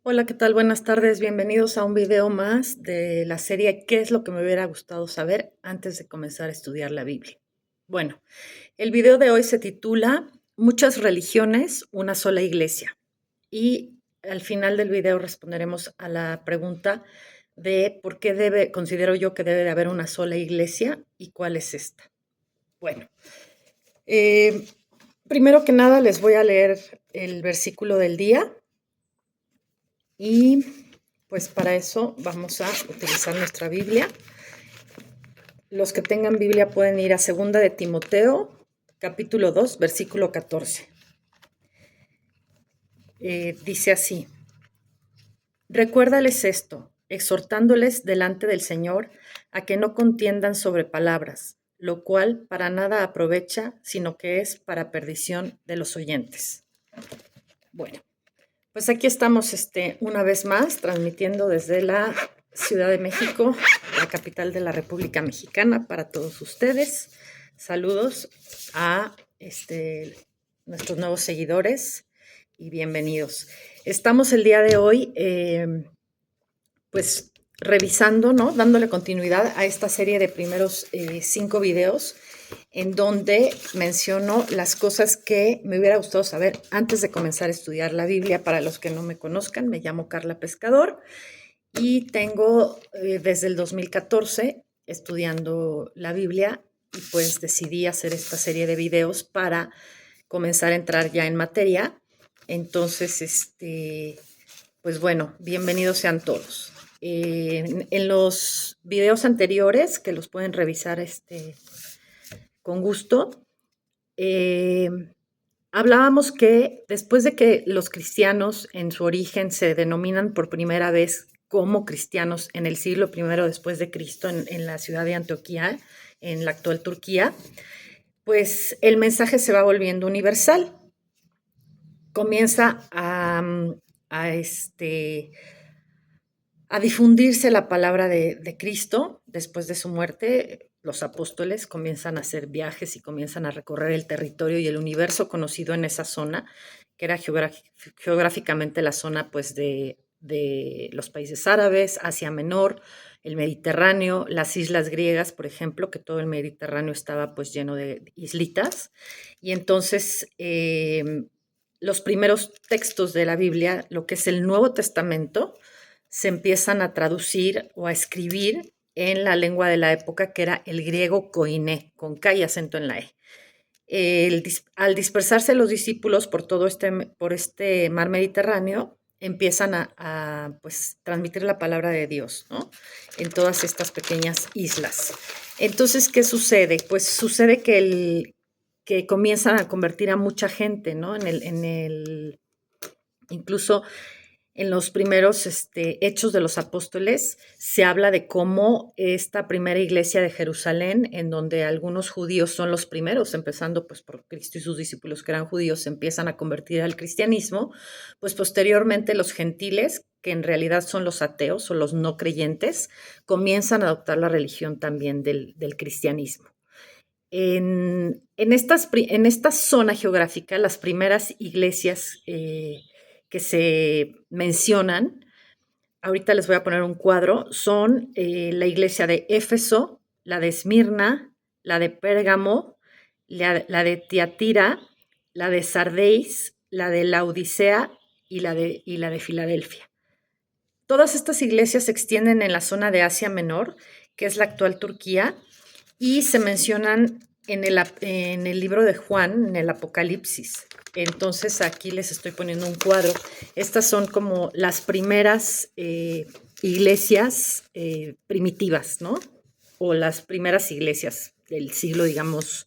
Hola, ¿qué tal? Buenas tardes. Bienvenidos a un video más de la serie ¿Qué es lo que me hubiera gustado saber antes de comenzar a estudiar la Biblia? Bueno, el video de hoy se titula Muchas religiones, una sola iglesia. Y al final del video responderemos a la pregunta de por qué considero yo que debe de haber una sola iglesia y cuál es esta. Bueno, eh, primero que nada les voy a leer el versículo del día. Y pues para eso vamos a utilizar nuestra Biblia. Los que tengan Biblia pueden ir a 2 de Timoteo, capítulo 2, versículo 14. Dice así: Recuérdales esto, exhortándoles delante del Señor a que no contiendan sobre palabras, lo cual para nada aprovecha, sino que es para perdición de los oyentes. Bueno, pues aquí estamos una vez más transmitiendo desde la Ciudad de México, la capital de la República Mexicana, para todos ustedes. Saludos a nuestros nuevos seguidores y bienvenidos. Estamos el día de hoy pues revisando, ¿no? Dándole continuidad a esta serie de primeros 5 videos en donde menciono las cosas que me hubiera gustado saber antes de comenzar a estudiar la Biblia. Para los que no me conozcan, me llamo Carla Pescador y tengo desde el 2014 estudiando la Biblia y pues decidí hacer esta serie de videos para comenzar a entrar ya en materia. Entonces, pues bueno, bienvenidos sean todos. En los videos anteriores, que los pueden revisar con gusto, hablábamos que después de que los cristianos en su origen se denominan por primera vez como cristianos en el siglo I después de Cristo en la ciudad de Antioquía, en la actual Turquía, pues el mensaje se va volviendo universal. Comienza a, a difundirse la palabra de Cristo después de su muerte. Los apóstoles comienzan a hacer viajes y comienzan a recorrer el territorio y el universo conocido en esa zona, que era geográficamente la zona pues de los países árabes, Asia Menor, el Mediterráneo, las islas griegas, por ejemplo, que todo el Mediterráneo estaba pues lleno de islitas. Y entonces los primeros textos de la Biblia, lo que es el Nuevo Testamento, se empiezan a traducir o a escribir en la lengua de la época, que era el griego koiné, con K y acento en la E. Al dispersarse los discípulos por todo por este mar Mediterráneo, empiezan pues, transmitir la palabra de Dios, ¿no? En todas estas pequeñas islas. Entonces, ¿qué sucede? Pues sucede que comienzan a convertir a mucha gente, ¿no? Incluso en los primeros hechos de los apóstoles se habla de cómo esta primera iglesia de Jerusalén, en donde algunos judíos son los primeros, empezando pues por Cristo y sus discípulos que eran judíos, se empiezan a convertir al cristianismo, pues posteriormente los gentiles, que en realidad son los ateos o los no creyentes, comienzan a adoptar la religión también del cristianismo. En esta zona geográfica, las primeras iglesias que se mencionan, ahorita les voy a poner un cuadro, son la iglesia de Éfeso, la de Esmirna, la de Pérgamo, la de Tiatira, la de Sardis, la de Laodicea y la de Filadelfia. Todas estas iglesias se extienden en la zona de Asia Menor, que es la actual Turquía, y se mencionan en el libro de Juan, en el Apocalipsis. Entonces aquí les estoy poniendo un cuadro. Estas son como las primeras iglesias primitivas, ¿no? O las primeras iglesias del siglo, digamos,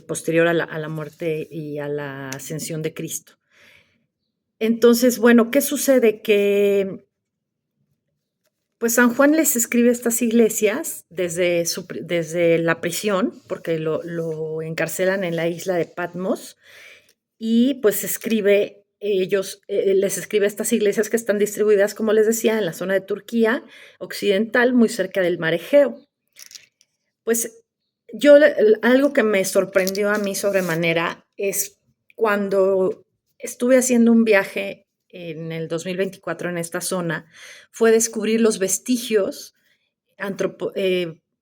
posterior a la muerte y a la ascensión de Cristo. Entonces, bueno, ¿qué sucede? Que pues San Juan les escribe a estas iglesias desde la prisión, porque lo encarcelan en la isla de Patmos, y pues les escribe a estas iglesias que están distribuidas, como les decía, en la zona de Turquía occidental, muy cerca del mar Egeo. Pues algo que me sorprendió a mí sobremanera es cuando estuve haciendo un viaje en el 2024 en esta zona fue descubrir los vestigios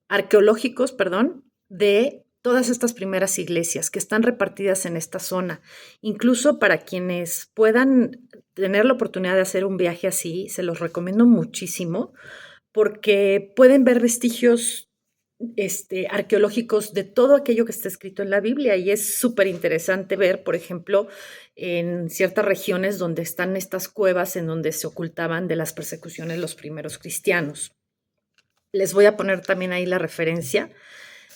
arqueológicos, perdón, de todas estas primeras iglesias que están repartidas en esta zona. Incluso para quienes puedan tener la oportunidad de hacer un viaje así, se los recomiendo muchísimo porque pueden ver vestigios arqueológicos de todo aquello que está escrito en la Biblia y es súper interesante ver, por ejemplo, en ciertas regiones donde están estas cuevas en donde se ocultaban de las persecuciones los primeros cristianos. Les voy a poner también ahí la referencia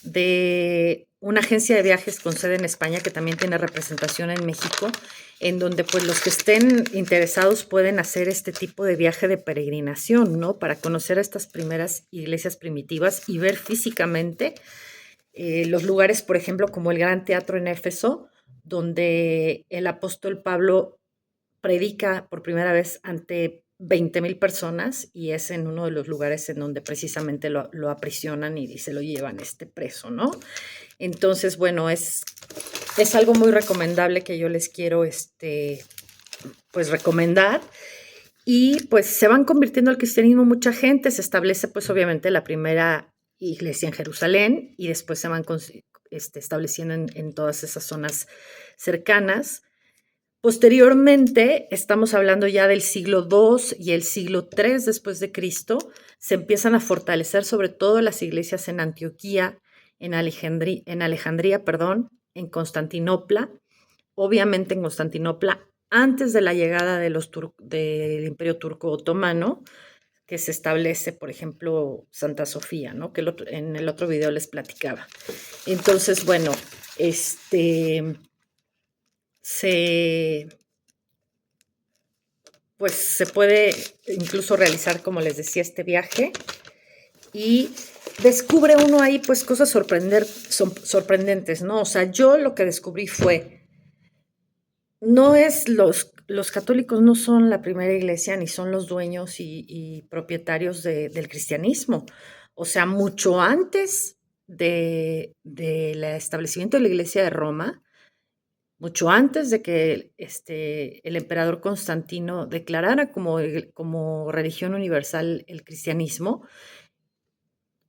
de una agencia de viajes con sede en España que también tiene representación en México, en donde pues los que estén interesados pueden hacer este tipo de viaje de peregrinación, ¿no? Para conocer a estas primeras iglesias primitivas y ver físicamente los lugares, por ejemplo, como el Gran Teatro en Éfeso, donde el apóstol Pablo predica por primera vez ante 20,000 personas y es en uno de los lugares en donde precisamente lo aprisionan y se lo llevan preso, ¿no? Entonces, bueno, es algo muy recomendable que yo les quiero pues recomendar. Y pues se van convirtiendo al cristianismo mucha gente, se establece pues obviamente la primera iglesia en Jerusalén y después se van estableciendo en todas esas zonas cercanas. Posteriormente, estamos hablando ya del siglo II y el siglo III después de Cristo, se empiezan a fortalecer sobre todo las iglesias en Antioquía, en Alejandría, perdón, en Constantinopla, obviamente en Constantinopla, antes de la llegada de del Imperio Turco Otomano, que se establece, por ejemplo, Santa Sofía, ¿no? Que en el otro video les platicaba. Entonces, bueno, pues se puede incluso realizar, como les decía, este viaje y descubre uno ahí pues cosas sorprendentes, ¿no? O sea, yo lo que descubrí fue, no es los católicos no son la primera iglesia ni son los dueños y propietarios del cristianismo. O sea, mucho antes del establecimiento de la iglesia de Roma, mucho antes de que el emperador Constantino declarara como religión universal el cristianismo,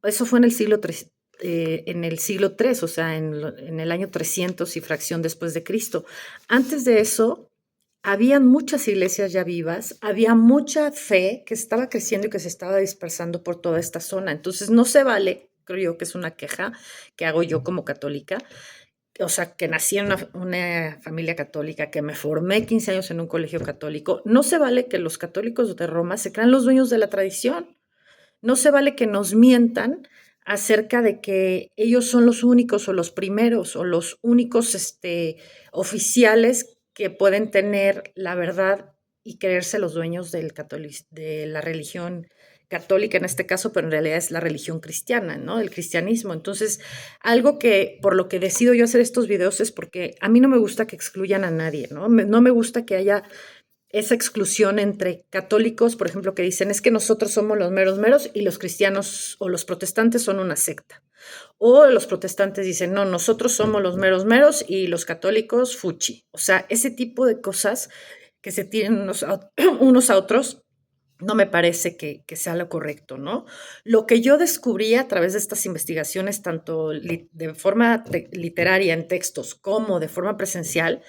eso fue en el siglo III, o sea, en el año 300 y fracción después de Cristo. Antes de eso, habían muchas iglesias ya vivas, había mucha fe que estaba creciendo y que se estaba dispersando por toda esta zona. Entonces, no se vale, creo yo que es una queja que hago yo como católica, o sea, que nací en una familia católica, que me formé 15 años en un colegio católico, no se vale que los católicos de Roma se crean los dueños de la tradición. No se vale que nos mientan acerca de que ellos son los únicos o los primeros o los únicos oficiales que pueden tener la verdad y creerse los dueños de la religión católica en este caso, pero en realidad es la religión cristiana, ¿no? El cristianismo. Entonces, algo que por lo que decido yo hacer estos videos es porque a mí no me gusta que excluyan a nadie, ¿no? No me gusta que haya esa exclusión entre católicos, por ejemplo, que dicen es que nosotros somos los meros meros y los cristianos o los protestantes son una secta. O los protestantes dicen, no, nosotros somos los meros meros y los católicos fuchi. O sea, ese tipo de cosas que se tienen unos a otros, no me parece que sea lo correcto, ¿no? Lo que yo descubrí a través de estas investigaciones, tanto de forma literaria en textos como de forma presencial,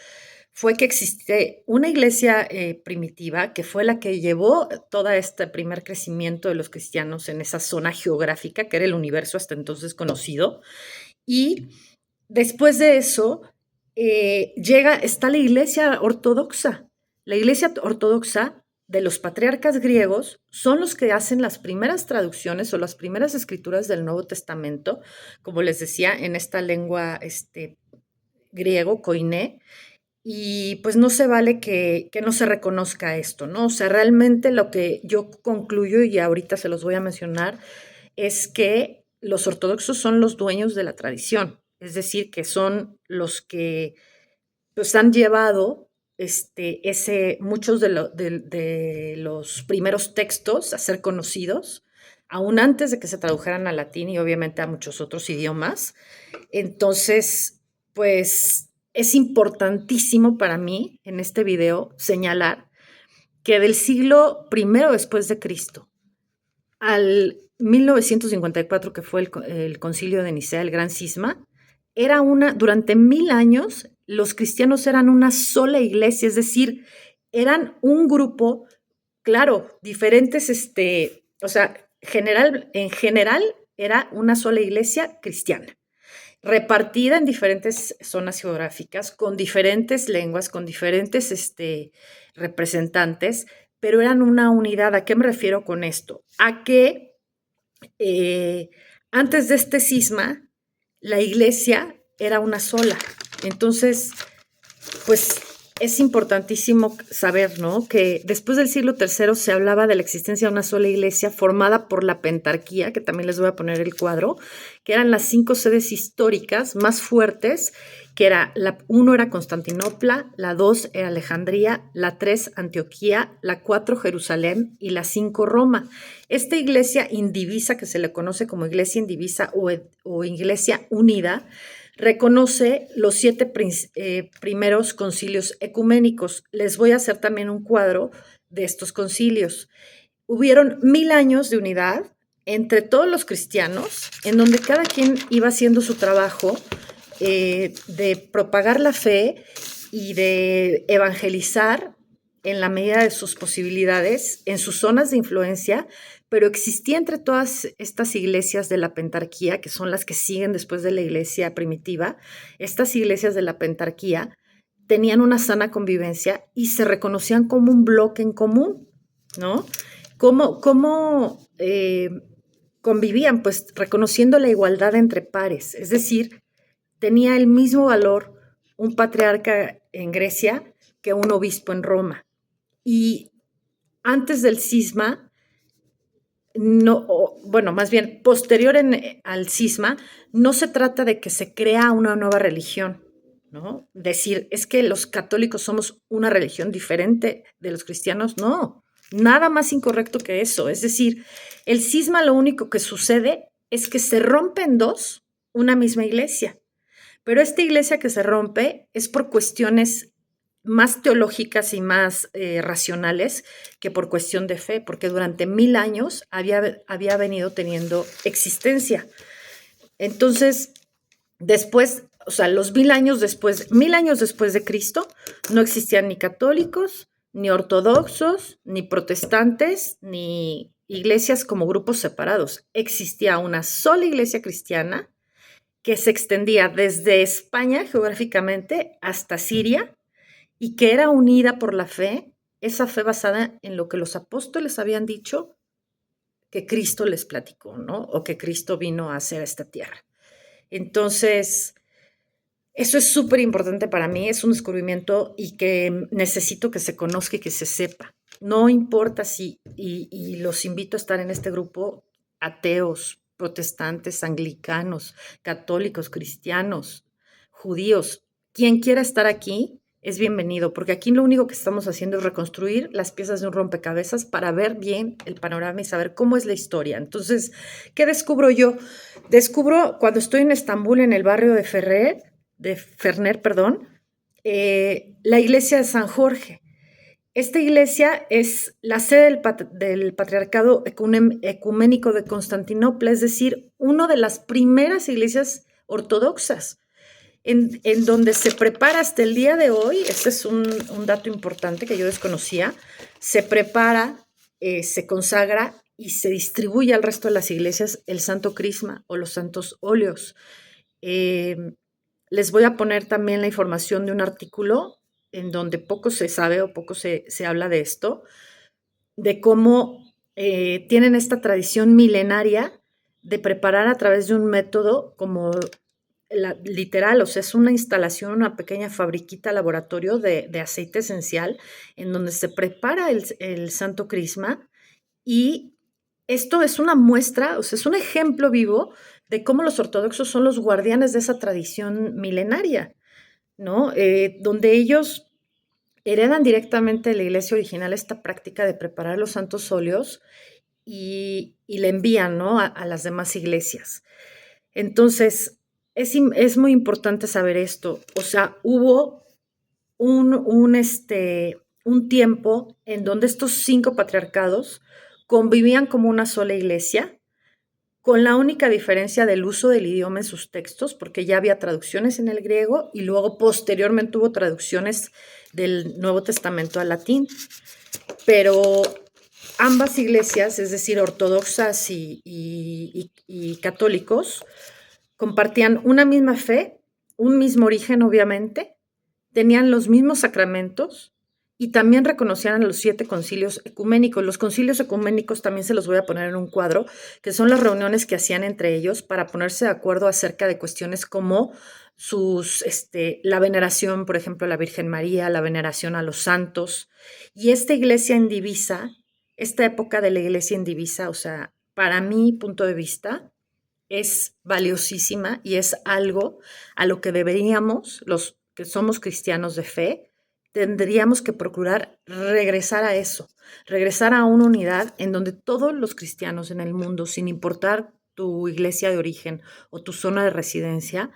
fue que existe una iglesia primitiva que fue la que llevó todo este primer crecimiento de los cristianos en esa zona geográfica, que era el universo hasta entonces conocido. Y después de eso, está la iglesia ortodoxa. La iglesia ortodoxa de los patriarcas griegos son los que hacen las primeras traducciones o las primeras escrituras del Nuevo Testamento, como les decía, en esta lengua griego, koiné, y pues no se vale que no se reconozca esto, ¿no? O sea, realmente lo que yo concluyo, y ahorita se los voy a mencionar, es que los ortodoxos son los dueños de la tradición, es decir, que son los que pues, han llevado muchos de los primeros textos a ser conocidos, aún antes de que se tradujeran al latín y obviamente a muchos otros idiomas. Entonces, pues es importantísimo para mí en este video señalar que del siglo I después de Cristo al 1954, que fue el concilio de Nicea, el gran cisma, durante 1000 años, los cristianos eran una sola iglesia, es decir, eran un grupo, claro, diferentes, o sea, en general era una sola iglesia cristiana, repartida en diferentes zonas geográficas, con diferentes lenguas, con diferentes representantes, pero eran una unidad. ¿A qué me refiero con esto? A que eh, antes de este cisma, la iglesia era una sola. Entonces, pues es importantísimo saber, ¿no? Que después del siglo III se hablaba de la existencia de una sola iglesia formada por la pentarquía, que también les voy a poner el cuadro, que eran las 5 sedes históricas más fuertes, que era la 1 era Constantinopla, la 2 era Alejandría, la 3 Antioquía, la 4 Jerusalén y la 5 Roma. Esta iglesia indivisa, que se le conoce como iglesia indivisa o iglesia unida, reconoce los 7 primeros concilios ecuménicos. Les voy a hacer también un cuadro de estos concilios. Hubieron 1000 años de unidad entre todos los cristianos, en donde cada quien iba haciendo su trabajo de propagar la fe y de evangelizar en la medida de sus posibilidades, en sus zonas de influencia, pero existía entre todas estas iglesias de la pentarquía, que son las que siguen después de la iglesia primitiva, estas iglesias de la pentarquía tenían una sana convivencia y se reconocían como un bloque en común, ¿no? ¿Cómo convivían? Pues reconociendo la igualdad entre pares, es decir, tenía el mismo valor un patriarca en Grecia que un obispo en Roma. Y antes del cisma, no, bueno, más bien posterior al cisma, no se trata de que se crea una nueva religión, ¿no? Decir, es que los católicos somos una religión diferente de los cristianos, no, nada más incorrecto que eso. Es decir, el cisma lo único que sucede es que se rompe en dos una misma iglesia, pero esta iglesia que se rompe es por cuestiones más teológicas y más racionales que por cuestión de fe, porque durante 1000 años había venido teniendo existencia. Entonces, después, o sea, los 1000 años después de Cristo, no existían ni católicos, ni ortodoxos, ni protestantes, ni iglesias como grupos separados. Existía una sola iglesia cristiana que se extendía desde España geográficamente hasta Siria y que era unida por la fe, esa fe basada en lo que los apóstoles habían dicho que Cristo les platicó, ¿no? O que Cristo vino a hacer a esta tierra. Entonces, eso es súper importante para mí, es un descubrimiento y que necesito que se conozca y que se sepa. No importa si, y los invito a estar en este grupo, ateos, protestantes, anglicanos, católicos, cristianos, judíos, quien quiera estar aquí es bienvenido, porque aquí lo único que estamos haciendo es reconstruir las piezas de un rompecabezas para ver bien el panorama y saber cómo es la historia. Entonces, ¿qué descubro yo? Descubro cuando estoy en Estambul, en el barrio de Ferner, la iglesia de San Jorge. Esta iglesia es la sede del Patriarcado Ecuménico de Constantinopla, es decir, una de las primeras iglesias ortodoxas, en donde se prepara hasta el día de hoy. Este es un dato importante que yo desconocía. Se prepara, se consagra y se distribuye al resto de las iglesias el Santo Crisma o los santos óleos. Les voy a poner también la información de un artículo en donde poco se sabe o poco se habla de esto, de cómo tienen esta tradición milenaria de preparar a través de un método como literal, o sea, es una instalación, una pequeña fabriquita, laboratorio de aceite esencial en donde se prepara el Santo Crisma, y esto es una muestra, o sea, es un ejemplo vivo de cómo los ortodoxos son los guardianes de esa tradición milenaria, ¿no? Donde ellos heredan directamente de la iglesia original esta práctica de preparar los santos óleos y la envían, ¿no? a las demás iglesias. Entonces, es muy importante saber esto. O sea, hubo un tiempo en donde estos 5 patriarcados convivían como una sola iglesia, con la única diferencia del uso del idioma en sus textos, porque ya había traducciones en el griego y luego posteriormente hubo traducciones del Nuevo Testamento al latín. Pero ambas iglesias, es decir, ortodoxas y católicos, compartían una misma fe, un mismo origen, obviamente, tenían los mismos sacramentos y también reconocían a los 7 concilios ecuménicos. Los concilios ecuménicos también se los voy a poner en un cuadro, que son las reuniones que hacían entre ellos para ponerse de acuerdo acerca de cuestiones como la veneración, por ejemplo, a la Virgen María, la veneración a los santos. Y esta iglesia indivisa, esta época de la iglesia indivisa, o sea, para mi punto de vista, es valiosísima y es algo a lo que deberíamos, los que somos cristianos de fe, tendríamos que procurar regresar a eso, regresar a una unidad en donde todos los cristianos en el mundo, sin importar tu iglesia de origen o tu zona de residencia,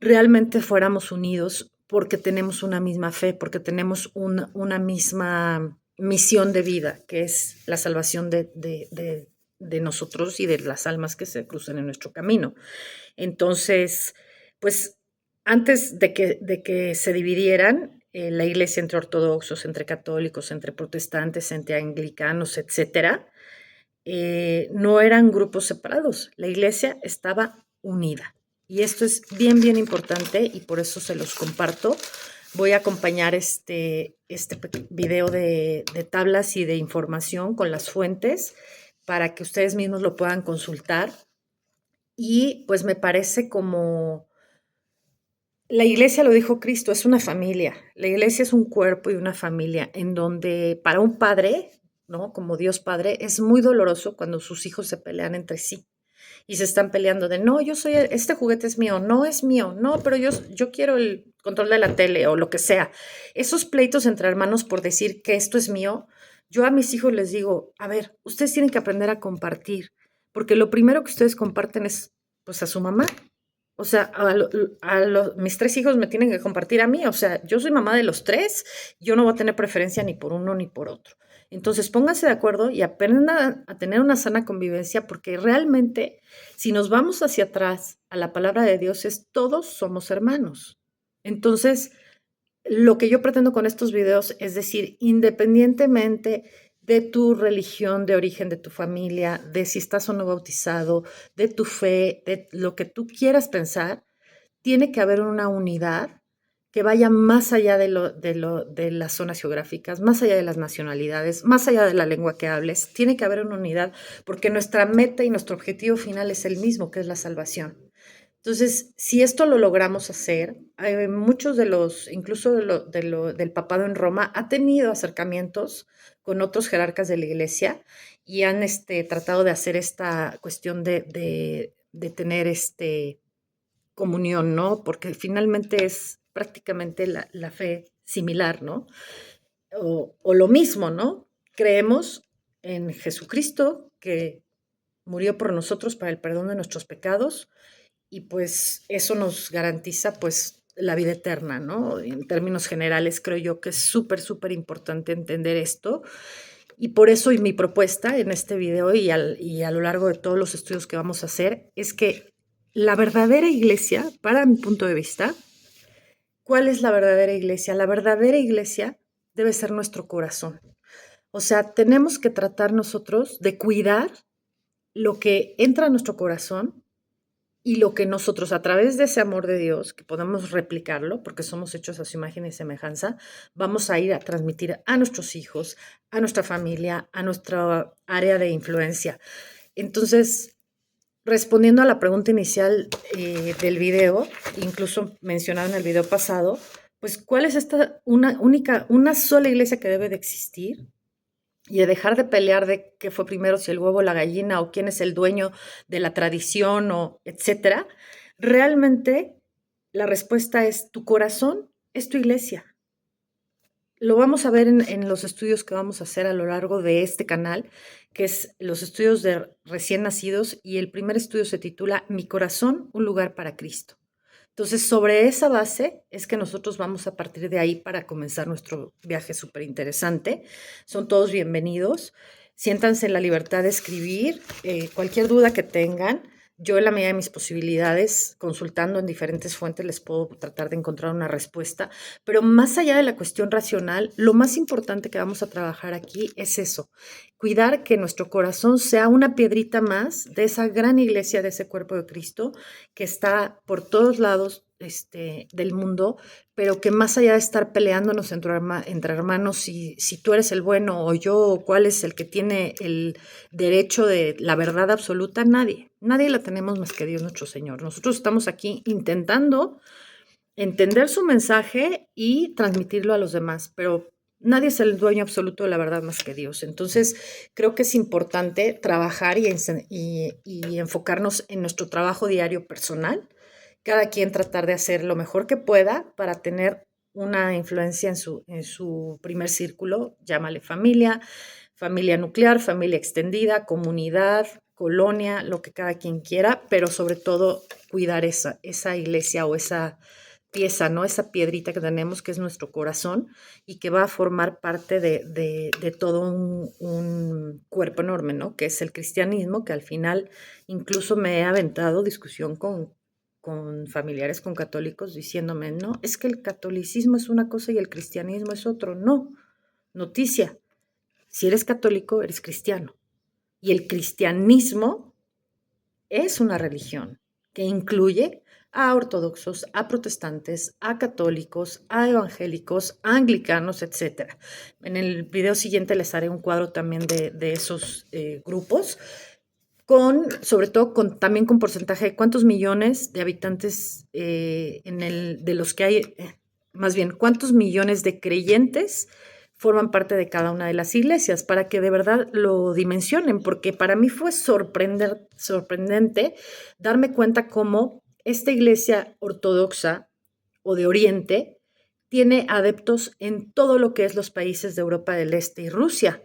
realmente fuéramos unidos porque tenemos una misma fe, porque tenemos una misma misión de vida, que es la salvación de nosotros y de las almas que se cruzan en nuestro camino. Entonces, pues antes de que se dividieran la iglesia entre ortodoxos, entre católicos, entre protestantes, entre anglicanos, etcétera, no eran grupos separados. La iglesia estaba unida. Y esto es bien, bien importante y por eso se los comparto. Voy a acompañar este video de tablas y de información con las fuentes para que ustedes mismos lo puedan consultar. Y pues me parece como la iglesia, lo dijo Cristo, es una familia. La iglesia es un cuerpo y una familia en donde para un padre, ¿no? Como Dios Padre, es muy doloroso cuando sus hijos se pelean entre sí y se están peleando de, no, este juguete es mío, no es mío, no, pero yo quiero el control de la tele o lo que sea. Esos pleitos entre hermanos por decir que esto es mío, yo a mis hijos les digo, a ver, ustedes tienen que aprender a compartir, porque lo primero que ustedes comparten es pues a su mamá. O sea, mis 3 hijos me tienen que compartir a mí. O sea, yo soy mamá de los 3, yo no voy a tener preferencia ni por uno ni por otro. Entonces, pónganse de acuerdo y aprendan a tener una sana convivencia, porque realmente, si nos vamos hacia atrás a la palabra de Dios, es todos somos hermanos. Entonces, lo que yo pretendo con estos videos es decir, independientemente de tu religión de origen, de tu familia, de si estás o no bautizado, de tu fe, de lo que tú quieras pensar, tiene que haber una unidad que vaya más allá de las zonas geográficas, más allá de las nacionalidades, más allá de la lengua que hables. Tiene que haber una unidad porque nuestra meta y nuestro objetivo final es el mismo, que es la salvación. Entonces, si esto lo logramos hacer, muchos de los, incluso del papado en Roma, ha tenido acercamientos con otros jerarcas de la iglesia y han tratado de hacer esta cuestión de tener comunión, ¿no? Porque finalmente es prácticamente la fe similar, ¿no? O lo mismo, ¿no? Creemos en Jesucristo que murió por nosotros para el perdón de nuestros pecados y pues eso nos garantiza pues la vida eterna, ¿no? En términos generales creo yo que es súper, súper importante entender esto y por eso y mi propuesta en este video y a lo largo de todos los estudios que vamos a hacer es que la verdadera iglesia, para mi punto de vista, ¿cuál es la verdadera iglesia? La verdadera iglesia debe ser nuestro corazón. O sea, tenemos que tratar nosotros de cuidar lo que entra a nuestro corazón y lo que nosotros, a través de ese amor de Dios, que podemos replicarlo, porque somos hechos a su imagen y semejanza, vamos a ir a transmitir a nuestros hijos, a nuestra familia, a nuestra área de influencia. Entonces, respondiendo a la pregunta inicial del video, incluso mencionado en el video pasado, pues, ¿cuál es una sola iglesia que debe de existir? Y de dejar de pelear de qué fue primero, si el huevo o la gallina, o quién es el dueño de la tradición, o etcétera. Realmente la respuesta es tu corazón es tu iglesia. Lo vamos a ver en los estudios que vamos a hacer a lo largo de este canal, que es los estudios de recién nacidos, y el primer estudio se titula Mi corazón, un lugar para Cristo. Entonces, sobre esa base es que nosotros vamos a partir de ahí para comenzar nuestro viaje súper interesante. Son todos bienvenidos. Siéntanse en la libertad de escribir cualquier duda que tengan. Yo, en la medida de mis posibilidades, consultando en diferentes fuentes, les puedo tratar de encontrar una respuesta. Pero más allá de la cuestión racional, lo más importante que vamos a trabajar aquí es eso: cuidar que nuestro corazón sea una piedrita más de esa gran iglesia, de ese cuerpo de Cristo, que está por todos lados del mundo, pero que más allá de estar peleándonos entre hermanos, si tú eres el bueno o yo, o cuál es el que tiene el derecho de la verdad absoluta, nadie la tenemos más que Dios nuestro Señor. Nosotros estamos aquí intentando entender su mensaje y transmitirlo a los demás, pero nadie es el dueño absoluto de la verdad más que Dios. Entonces, creo que es importante trabajar y enfocarnos en nuestro trabajo diario personal, cada quien tratar de hacer lo mejor que pueda para tener una influencia en su primer círculo, llámale familia, familia nuclear, familia extendida, comunidad, colonia, lo que cada quien quiera, pero sobre todo cuidar esa iglesia o esa pieza, ¿no? Esa piedrita que tenemos, que es nuestro corazón y que va a formar parte de todo un cuerpo enorme, ¿no? Que es el cristianismo, que al final incluso me he aventado discusión con familiares, con católicos, diciéndome, no, es que el catolicismo es una cosa y el cristianismo es otro. No, noticia, si eres católico, eres cristiano. Y el cristianismo es una religión que incluye a ortodoxos, a protestantes, a católicos, a evangélicos, a anglicanos, etc. En el video siguiente les haré un cuadro también de esos grupos, sobre todo también con porcentaje de cuántos millones de habitantes de los que hay, más bien, cuántos millones de creyentes forman parte de cada una de las iglesias, para que de verdad lo dimensionen, porque para mí fue sorprendente darme cuenta cómo esta iglesia ortodoxa o de Oriente tiene adeptos en todo lo que es los países de Europa del Este y Rusia.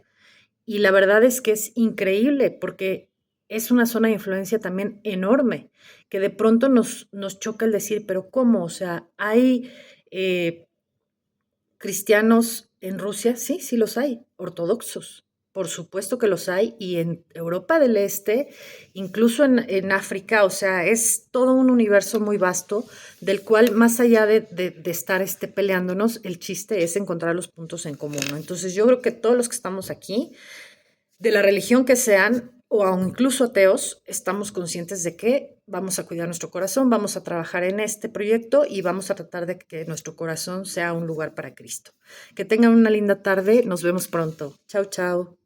Y la verdad es que es increíble porque es una zona de influencia también enorme, que de pronto nos choca el decir, pero ¿cómo? O sea, ¿hay cristianos en Rusia? Sí, sí los hay, ortodoxos. Por supuesto que los hay, y en Europa del Este, incluso en África, o sea, es todo un universo muy vasto, del cual más allá de estar peleándonos, el chiste es encontrar los puntos en común, ¿no? Entonces yo creo que todos los que estamos aquí, de la religión que sean, o aun incluso ateos, estamos conscientes de que vamos a cuidar nuestro corazón, vamos a trabajar en este proyecto y vamos a tratar de que nuestro corazón sea un lugar para Cristo. Que tengan una linda tarde, nos vemos pronto. Chao, chao.